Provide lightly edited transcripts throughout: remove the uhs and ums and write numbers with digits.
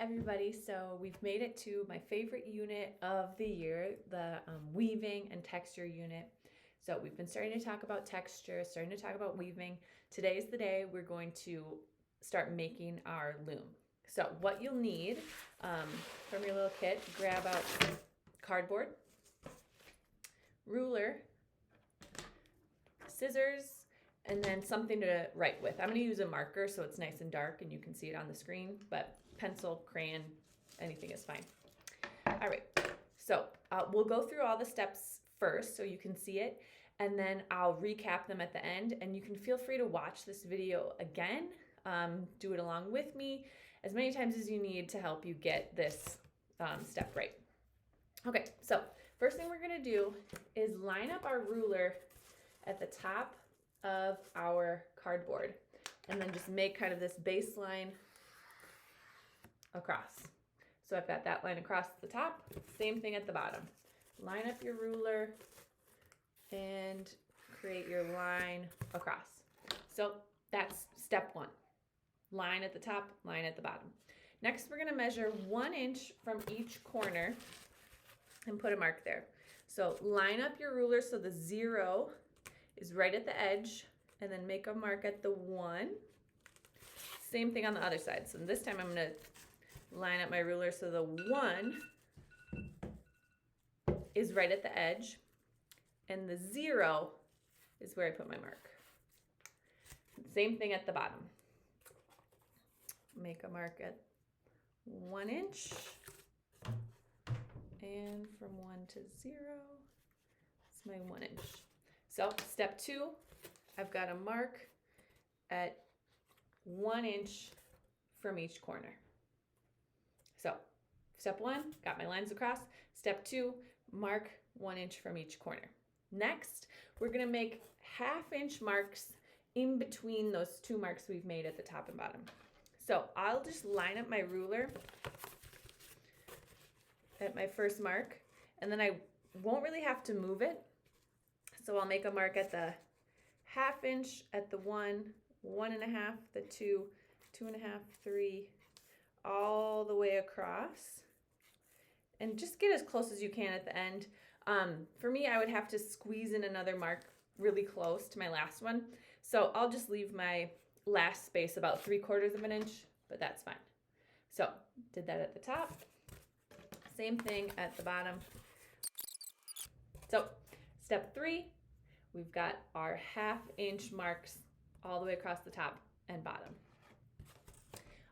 everybody. So we've made it to my favorite unit of the year, the weaving and texture unit. So we've been starting to talk about texture, starting to talk about weaving. Today's the day we're going to start making our loom. So what you'll need from your little kit, grab out cardboard, ruler, scissors, and then something to write with. I'm going to use a marker so it's nice and dark and you can see it on the screen, but pencil, crayon, anything is fine. All right, so we'll go through all the steps first so you can see it, and then I'll recap them at the end, and you can feel free to watch this video again, do it along with me as many times as you need to help you get this step right. Okay, so first thing we're going to do is line up our ruler at the top of our cardboard and then just make kind of this baseline across. So I've got that line across the top, same thing at the bottom. Line up your ruler and create your line across. So that's step one. Line at the top, line at the bottom. Next, we're going to measure 1 inch from each corner and put a mark there. So line up your ruler so the 0 is right at the edge, and then make a mark at the 1. Same thing on the other side. So this time I'm going to line up my ruler so the 1 is right at the edge, and the 0 is where I put my mark. Same thing at the bottom. Make a mark at 1 inch, and from 1 to 0 is my 1 inch. So step 2, I've got a mark at 1 inch from each corner. So step 1, got my lines across. Step 2, mark 1 inch from each corner. Next, we're going to make 1/2 inch marks in between those 2 marks we've made at the top and bottom. So I'll just line up my ruler at my first mark, and then I won't really have to move it. So I'll make a mark at the 1/2 inch, at the 1, 1.5, the 2, 2.5, 3, all the way across. And just get as close as you can at the end. For me, I would have to squeeze in another mark really close to my last one. So I'll just leave my last space about 3/4 of an inch, but that's fine. So did that at the top. Same thing at the bottom. So step 3, we've got our 1/2 inch marks all the way across the top and bottom.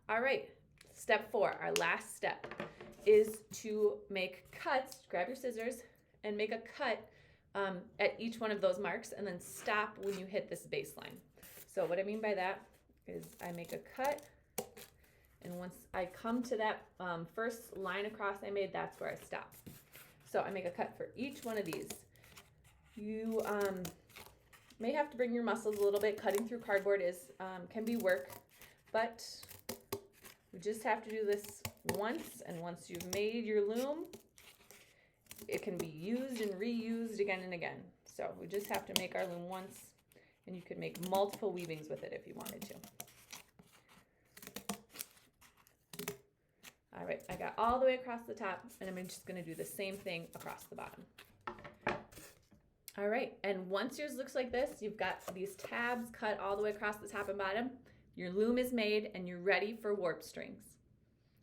All right, step 4, our last step, is to make cuts. Grab your scissors and make a cut at each one of those marks, and then stop when you hit this baseline. So what I mean by that is I make a cut, and once I come to that first line across I made, that's where I stop. So I make a cut for each one of these. You may have to bring your muscles a little bit. Cutting through cardboard can be work, but we just have to do this once, and once you've made your loom, it can be used and reused again and again. So we just have to make our loom once, and you could make multiple weavings with it if you wanted to. All right, I got all the way across the top, and I'm just going to do the same thing across the bottom. All right, and once yours looks like this, you've got these tabs cut all the way across the top and bottom, your loom is made, and you're ready for warp strings.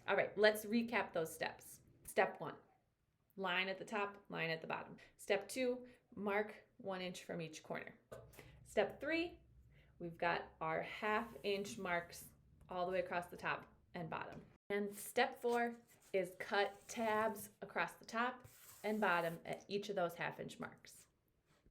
All right, let's recap those steps. Step 1, line at the top, line at the bottom. Step 2, mark 1 inch from each corner. Step 3, we've got our 1/2 inch marks all the way across the top and bottom. And step 4 is cut tabs across the top and bottom at each of those 1/2 inch marks.